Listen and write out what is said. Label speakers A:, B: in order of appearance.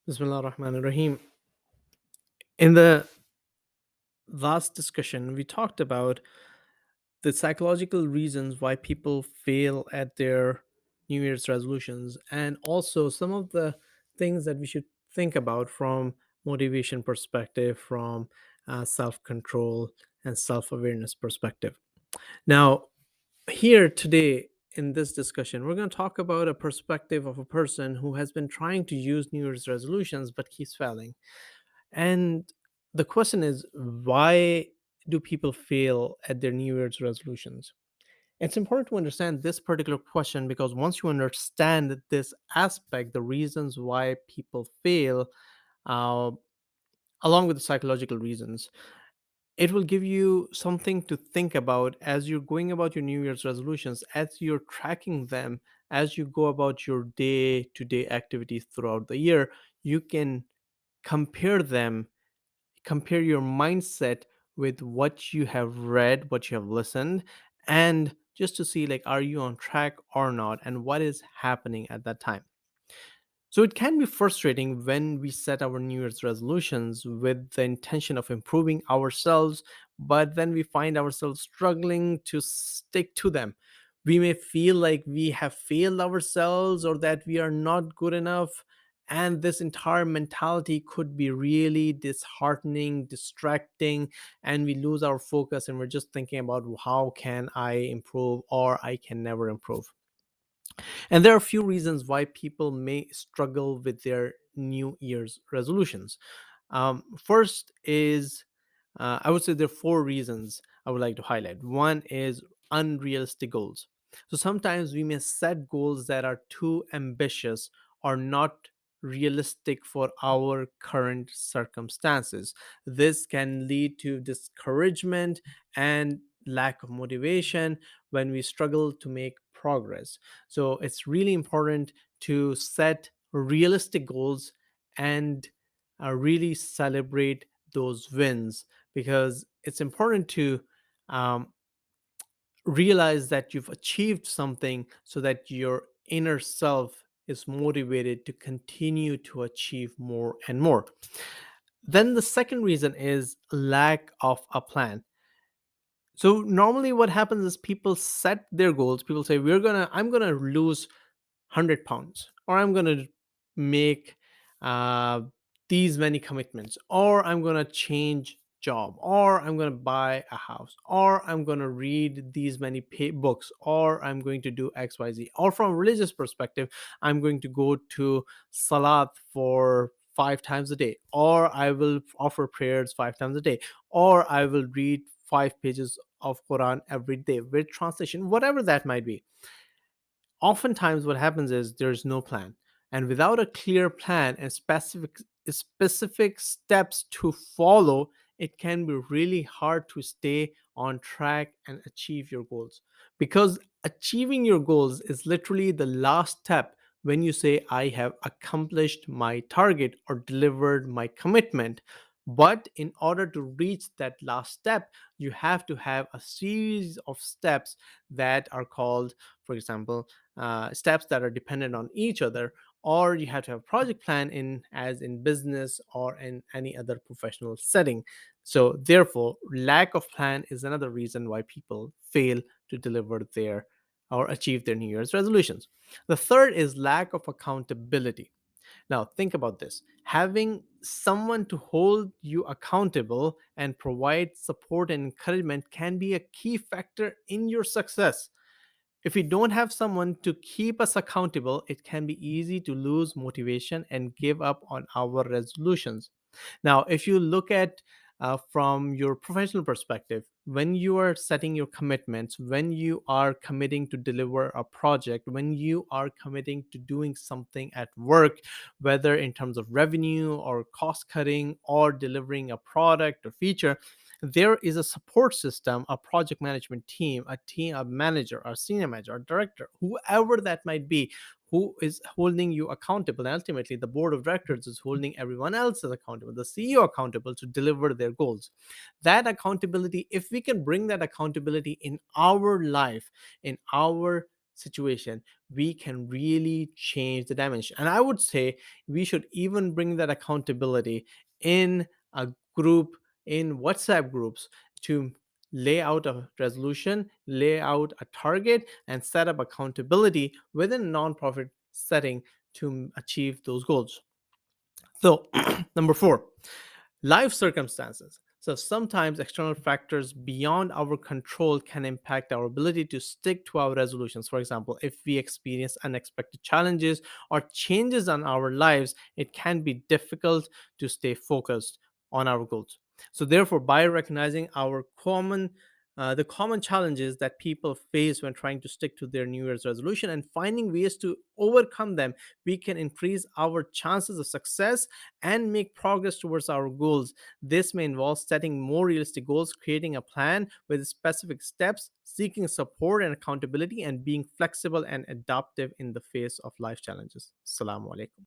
A: Bismillah ar-Rahman ar-Rahim. In the last discussion, we talked about the psychological reasons why people fail at their New Year's resolutions and also some of the things that we should think about from motivation perspective, from self-control and self-awareness perspective. Now, here today in this discussion, we're going to talk about a perspective of a person who has been trying to use New Year's resolutions but keeps failing. And the question is, why do people fail at their New Year's resolutions? It's important to understand this particular question because once you understand this aspect, the reasons why people fail, uh, along with the psychological reasons, it will give you something to think about as you're going about your New Year's resolutions, as you're tracking them, as you go about your day to day activities throughout the year. You can compare them, compare your mindset with what you have read, what you have listened, and just to see, like, are you on track or not, and what is happening at that time. So it can be frustrating when we set our New Year's resolutions with the intention of improving ourselves, but then we find ourselves struggling to stick to them. We may feel like we have failed ourselves or that we are not good enough. And this entire mentality could be really disheartening, distracting, and we lose our focus and we're just thinking about how can I improve or I can never improve. And there are a few reasons why people may struggle with their New Year's resolutions. First is, I would say there are four reasons I would like to highlight. One is unrealistic goals. So sometimes we may set goals that are too ambitious or not realistic for our current circumstances. This can lead to discouragement and lack of motivation when we struggle to make progress. So it's really important to set realistic goals and really celebrate those wins, because it's important to um, realize that you've achieved something so that your inner self is motivated to continue to achieve more and more. Then the second reason is lack of a plan. So normally what happens is people set their goals. People say, I'm gonna lose 100 pounds, or I'm going to make uh, these many commitments, or I'm going to change job, or I'm going to buy a house, or I'm going to read these many books, or I'm going to do XYZ. Or from a religious perspective, I'm going to go to salat for 5 times a day, or I will offer prayers 5 times a day, or I will read 5 pages of Quran every day with translation, whatever that might be. Oftentimes what happens is there's no plan, and without a clear plan and specific steps to follow, it can be really hard to stay on track and achieve your goals, because achieving your goals is literally the last step. When you say I have accomplished my target or delivered my commitment, but in order to reach that last step, you have to have a series of steps that are called, for example, steps that are dependent on each other, or you have to have a project plan in, as in business or in any other professional setting. So therefore, lack of plan is another reason why people fail to deliver their or achieve their New Year's resolutions. The third is lack of accountability. Now, think about this. Having someone to hold you accountable and provide support and encouragement can be a key factor in your success. If we don't have someone to keep us accountable, it can be easy to lose motivation and give up on our resolutions. Now, if you look at from your professional perspective, when you are setting your commitments, when you are committing to deliver a project, when you are committing to doing something at work, whether in terms of revenue or cost cutting or delivering a product or feature, there is a support system, a project management team, a team, a manager, a senior manager, a director, whoever that might be, who is holding you accountable. And ultimately, the board of directors is holding everyone else as accountable, the CEO accountable to deliver their goals. That accountability, if we can bring that accountability in our life, in our situation, we can really change the dimension. And I would say we should even bring that accountability in a group, in WhatsApp groups, to lay out a resolution, lay out a target, and set up accountability within a nonprofit setting to achieve those goals. So, number four, life circumstances. So sometimes external factors beyond our control can impact our ability to stick to our resolutions. For example, if we experience unexpected challenges or changes in our lives, it can be difficult to stay focused on our goals. So therefore, by recognizing our the common challenges that people face when trying to stick to their New Year's resolution and finding ways to overcome them, we can increase our chances of success and make progress towards our goals. This may involve setting more realistic goals, creating a plan with specific steps, seeking support and accountability, and being flexible and adaptive in the face of life challenges. Assalamu alaikum.